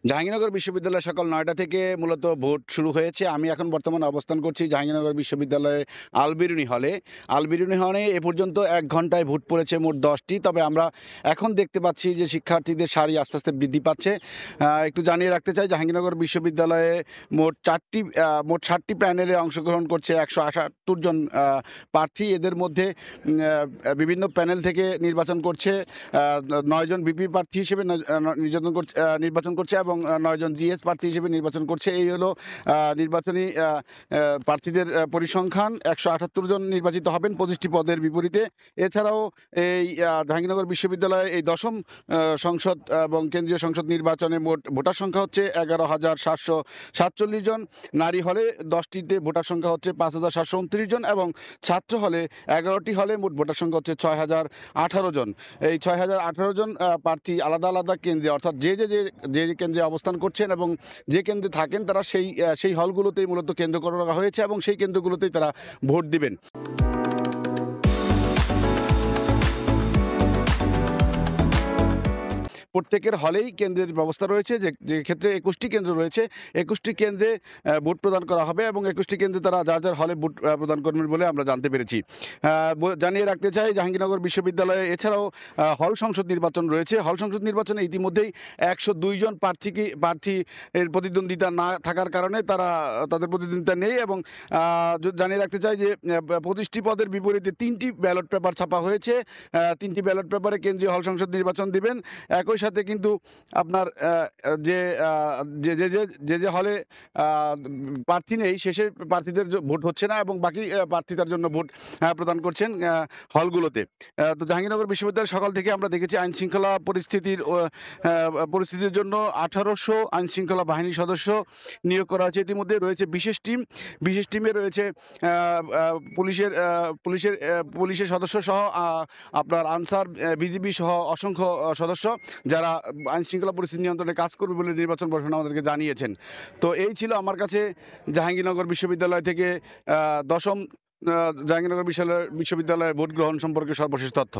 জাহাঙ্গীরনগর বিশ্ববিদ্যালয় সকাল ৯টা থেকে মূলত ভোট শুরু হয়েছে। আমি এখন বর্তমানে অবস্থান করছি জাহাঙ্গীরনগর বিশ্ববিদ্যালয়ের আলবেরুনি হলে। আলবেরুনি হলে এ পর্যন্ত ১ ঘন্টায় ভোট পড়েছে মোট ১০টি। তবে আমরা এখন দেখতে পাচ্ছি যে শিক্ষার্থীদের সারি আস্তে, আস্তে বৃদ্ধি পাচ্ছে। একটু জানিয়ে রাখতে চাই জাহাঙ্গীরনগর বিশ্ববিদ্যালয়ে মোট ৬০টি প্যানেলে অংশগ্রহণ করছে ১৭৮ জন প্রার্থী। এদের মধ্যে বিভিন্ন প্যানেল থেকে নির্বাচন করছে ৯ জন ভিপি প্রার্থী হিসেবে নির্বাচন করছে এবং ৯ জন জিএস প্রার্থী হিসেবে নির্বাচন করছে। এই হলো নির্বাচনী প্রার্থীদের পরিসংখ্যান। ১৭৮ জন নির্বাচিত হবেন ২৫টি পদের বিপরীতে। এছাড়াও এই জাহাঙ্গীরনগর বিশ্ববিদ্যালয়ে এই ১০ম সংসদ এবং কেন্দ্রীয় সংসদ নির্বাচনে মোট ভোটার সংখ্যা হচ্ছে ১১,৭৪৭ জন। নারী হলে ১০টিতে ভোটার সংখ্যা হচ্ছে ৫,৭২৯ জন এবং ছাত্র হলে ১১টি হলে মোট ভোটার সংখ্যা হচ্ছে ৬,০১৮ জন। এই ৬,০১৮ জন প্রার্থী আলাদা, আলাদা কেন্দ্রে অর্থাৎ যে কেন্দ্রে অবস্থান করছেন এবং যে কেন্দ্রে থাকেন তারা সেই হলগুলোতেই মূলত কেন্দ্র করা হয়েছে এবং সেই কেন্দ্রগুলোতেই তারা ভোট দিবেন। প্রত্যেকের হলেই কেন্দ্রের ব্যবস্থা রয়েছে যে ক্ষেত্রে ২১টি কেন্দ্র রয়েছে। ২১টি কেন্দ্রে ভোট প্রদান করা হবে এবং ২১টি কেন্দ্রে তারা যার হলে ভোট প্রদান করবেন বলে আমরা জানতে পেরেছি। জানিয়ে রাখতে চাই জাহাঙ্গীরনগর বিশ্ববিদ্যালয়ে এছাড়াও হল সংসদ নির্বাচন রয়েছে। হল সংসদ নির্বাচনে ইতিমধ্যেই ১০২ জন প্রার্থী এর প্রতিদ্বন্দ্বিতা না থাকার কারণে তাদের প্রতিদ্বন্দ্বিতা নেই এবং জানিয়ে রাখতে চাই যে ২৫টি পদের বিপরীতে ৩টি ব্যালট পেপার ছাপা হয়েছে। ৩টি ব্যালট পেপারে কেন্দ্রীয় হল সংসদ নির্বাচন দিবেন। একই সাথে কিন্তু আপনার যে যে হলে প্রার্থী নেই শেষের প্রার্থীদের ভোট হচ্ছে না এবং বাকি প্রার্থীদের জন্য ভোট প্রদান করছেন হলগুলোতে। তো জাহাঙ্গীরনগর বিশ্ববিদ্যালয় সকাল থেকে আমরা দেখেছি আইনশৃঙ্খলা পরিস্থিতির জন্য ১৮০০ আইনশৃঙ্খলা বাহিনীর সদস্য নিয়োগ করা হয়েছে। ইতিমধ্যে রয়েছে বিশেষ টিমে রয়েছে পুলিশের সদস্য সহ আপনার আনসার, বিজিবি সহ অসংখ্য সদস্য যারা আইনশৃঙ্খলা পরিস্থিতি নিয়ন্ত্রণে কাজ করবে বলে নির্বাচন কমিশন আমাদেরকে জানিয়েছেন। তো এই ছিল আমার কাছে জাহাঙ্গীরনগর বিশ্ববিদ্যালয় থেকে ১০ম জাহাঙ্গীরনগর বিশ্ববিদ্যালয়ের ভোট গ্রহণ সম্পর্কে সর্বশেষ তথ্য।